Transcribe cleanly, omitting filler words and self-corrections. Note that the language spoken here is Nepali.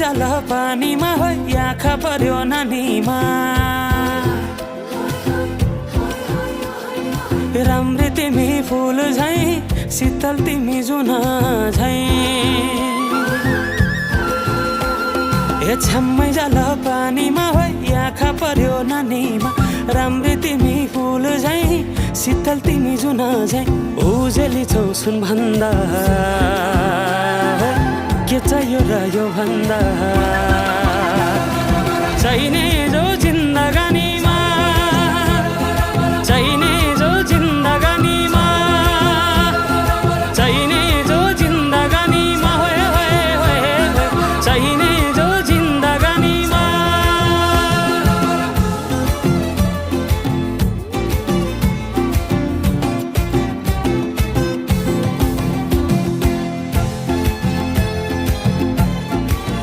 जाल पानीमा होइ आँखा पर्यो नानीमा राम्री तिमी फुल झैं शीतल तिमी जुन झैं ए छम्मै जाल पानीमा होइ आँखा पर्यो नानीमा राम्री तिमी फुल झैं शीतल तिमी जुन झैं उजेली छौ सुन भन्दा के चाहियो र यो भन्दा चाहिने जो